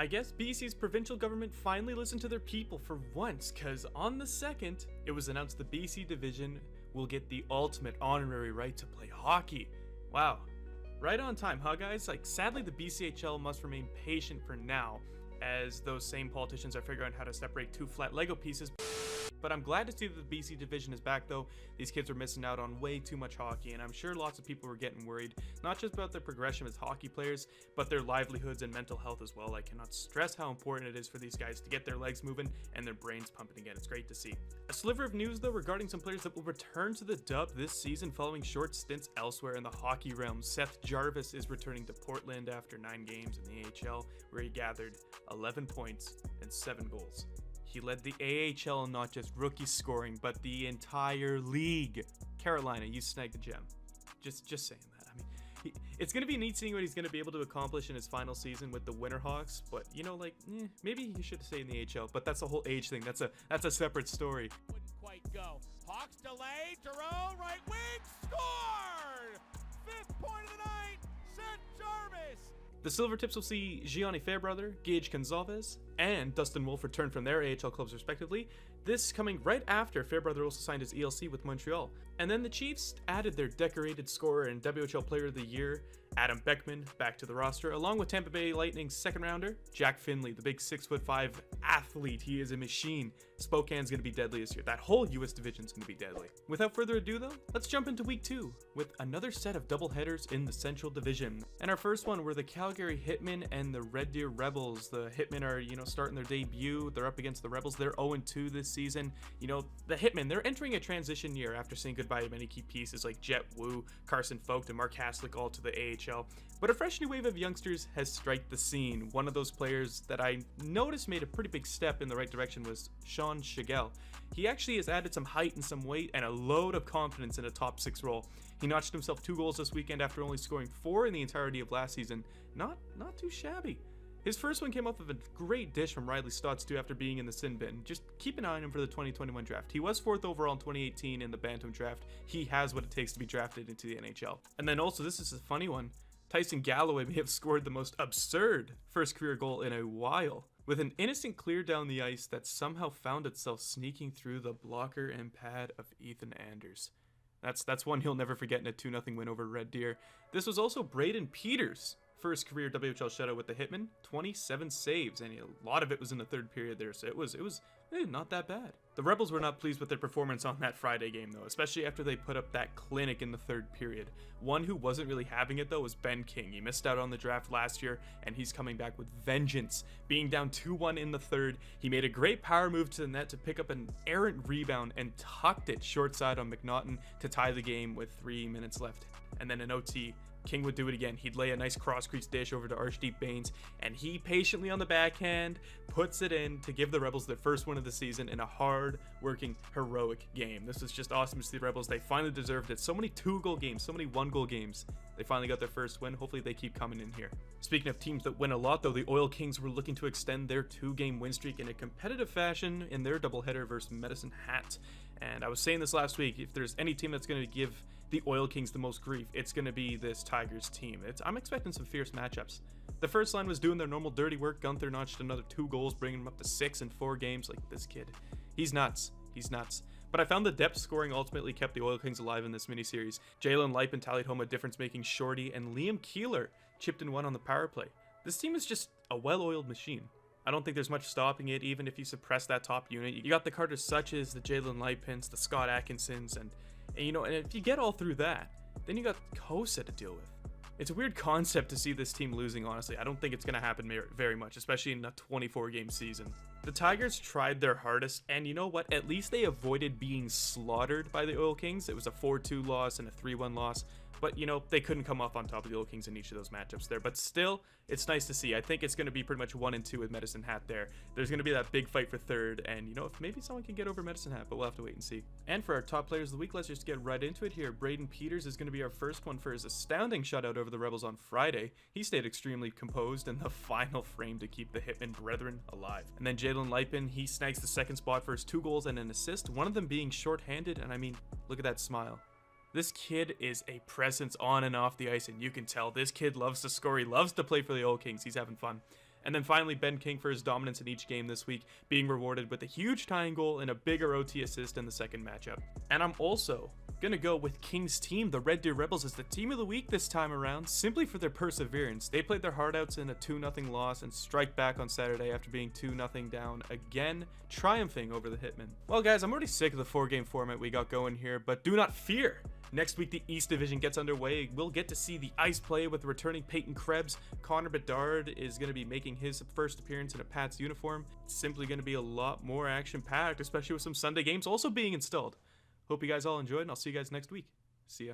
I guess BC's provincial government finally listened to their people for once, cause on the 2nd, it was announced the BC division will get the ultimate honorary right to play hockey. Wow. Right on time, huh guys? Like, sadly the BCHL must remain patient for now, as those same politicians are figuring out how to separate two flat Lego pieces. But I'm glad to see that the BC division is back though. These kids were missing out on way too much hockey, and I'm sure lots of people were getting worried, not just about their progression as hockey players, but their livelihoods and mental health as well. I cannot stress how important it is for these guys to get their legs moving and their brains pumping again. It's great to see. A sliver of news though regarding some players that will return to the dub this season following short stints elsewhere in the hockey realm. Seth Jarvis is returning to Portland after 9 games in the AHL, where he gathered 11 points and 7 goals. He led the AHL in not just rookie scoring, but the entire league. Carolina, you snagged the gem. Just saying that. I mean, it's going to be neat seeing what he's going to be able to accomplish in his final season with the Winterhawks, but you know, like, maybe he should stay in the AHL, but that's a whole age thing. That's a separate story. Wouldn't quite go. Hawks delayed. Giroux, right wing, scored! 5th point of the night, Seth Jarvis. The Silvertips will see Gianni Fairbrother, Gage Gonzalez, and Dustin Wolf return from their AHL clubs respectively. This coming right after Fairbrother also signed his ELC with Montreal. And then the Chiefs added their decorated scorer and WHL Player of the Year, Adam Beckman, back to the roster, along with Tampa Bay Lightning's second rounder, Jack Finley, the big 6'5" athlete. He is a machine. Spokane's going to be deadly this year. That whole US division's going to be deadly. Without further ado though, let's jump into week 2 with another set of doubleheaders in the Central Division. And our first one were the Calgary Hitmen and the Red Deer Rebels. The Hitmen are, starting their debut. They're up against the Rebels. They're 0-2 this season. The Hitmen, they're entering a transition year after saying goodbye to many key pieces like Jet Wu, Carson Folk, and Mark Haslick all to the AHL. But a fresh new wave of youngsters has striked the scene. One of those players that I noticed made a pretty big step in the right direction was Sean Shigell. He actually has added some height and some weight and a load of confidence in a top 6 role. He notched himself 2 goals this weekend after only scoring 4 in the entirety of last season. Not too shabby. His first one came off of a great dish from Riley Stotts too after being in the sin bin. Just keep an eye on him for the 2021 draft. He was 4th overall in 2018 in the Bantam draft. He has what it takes to be drafted into the NHL. And then also, this is a funny one. Tyson Galloway may have scored the most absurd first career goal in a while, with an innocent clear down the ice that somehow found itself sneaking through the blocker and pad of Ethan Anders. That's one he'll never forget in a 2-0 win over Red Deer. This was also Braden Peters' first career WHL shutout with the Hitmen, 27 saves, and a lot of it was in the 3rd period there, so it was not that bad. The Rebels were not pleased with their performance on that Friday game though, especially after they put up that clinic in the 3rd period. One who wasn't really having it though was Ben King. He missed out on the draft last year, and he's coming back with vengeance. Being down 2-1 in the 3rd, he made a great power move to the net to pick up an errant rebound and tucked it short side on McNaughton to tie the game with 3 minutes left. And then in OT, King would do it again. He'd lay a nice cross-crease dish over to Arshdeep Baines, and he patiently on the backhand puts it in to give the Rebels their first win of the season in a hard-working, heroic game. This was just awesome to see the Rebels. They finally deserved it. So many 2-goal games, so many 1-goal games. They finally got their first win. Hopefully they keep coming in here. Speaking of teams that win a lot though, the Oil Kings were looking to extend their 2-game win streak in a competitive fashion in their doubleheader versus Medicine Hat. And I was saying this last week, if there's any team that's going to give the Oil Kings the most grief, it's going to be this Tigers team. I'm expecting some fierce matchups. The first line was doing their normal dirty work. Gunther notched another 2 goals, bringing him up to 6 in 4 games. Like, this kid, he's nuts. But I found the depth scoring ultimately kept the Oil Kings alive in this miniseries. Jalen Lipin tallied home a difference-making shorty, and Liam Keeler chipped in 1 on the power play. This team is just a well-oiled machine. I don't think there's much stopping it, even if you suppress that top unit. You got the Carter Suches, the Jalen Lipins, the Scott Atkinsons, and if you get all through that, then you got Kosa to deal with. It's a weird concept to see this team losing, honestly. I don't think it's going to happen very much, especially in a 24-game season. The Tigers tried their hardest, and you know what? At least they avoided being slaughtered by the Oil Kings. It was a 4-2 loss and a 3-1 loss. But, they couldn't come off on top of the Oil Kings in each of those matchups there. But still, it's nice to see. I think it's going to be pretty much 1-2 with Medicine Hat there. There's going to be that big fight for 3rd. And, if maybe someone can get over Medicine Hat, but we'll have to wait and see. And for our top players of the week, let's just get right into it here. Braden Peters is going to be our first one for his astounding shutout over the Rebels on Friday. He stayed extremely composed in the final frame to keep the Hitmen brethren alive. And then Jalen Lipin, he snags the 2nd spot for his 2 goals and an assist, one of them being shorthanded. And I mean, look at that smile. This kid is a presence on and off the ice, and you can tell this kid loves to score. He loves to play for the Oil Kings. He's having fun. And then finally, Ben King for his dominance in each game this week, being rewarded with a huge tying goal and a bigger OT assist in the second matchup. And I'm also gonna go with King's team, the Red Deer Rebels, as the team of the week this time around, simply for their perseverance. They played their heart outs in a 2-0 loss and strike back on Saturday after being 2-0 down again, triumphing over the Hitmen. Well guys, I'm already sick of the 4-game format we got going here, but do not fear. Next week, the East Division gets underway. We'll get to see the ice play with returning Peyton Krebs. Connor Bedard is going to be making his first appearance in a Pats uniform. It's simply going to be a lot more action-packed, especially with some Sunday games also being installed. Hope you guys all enjoyed, and I'll see you guys next week. See ya.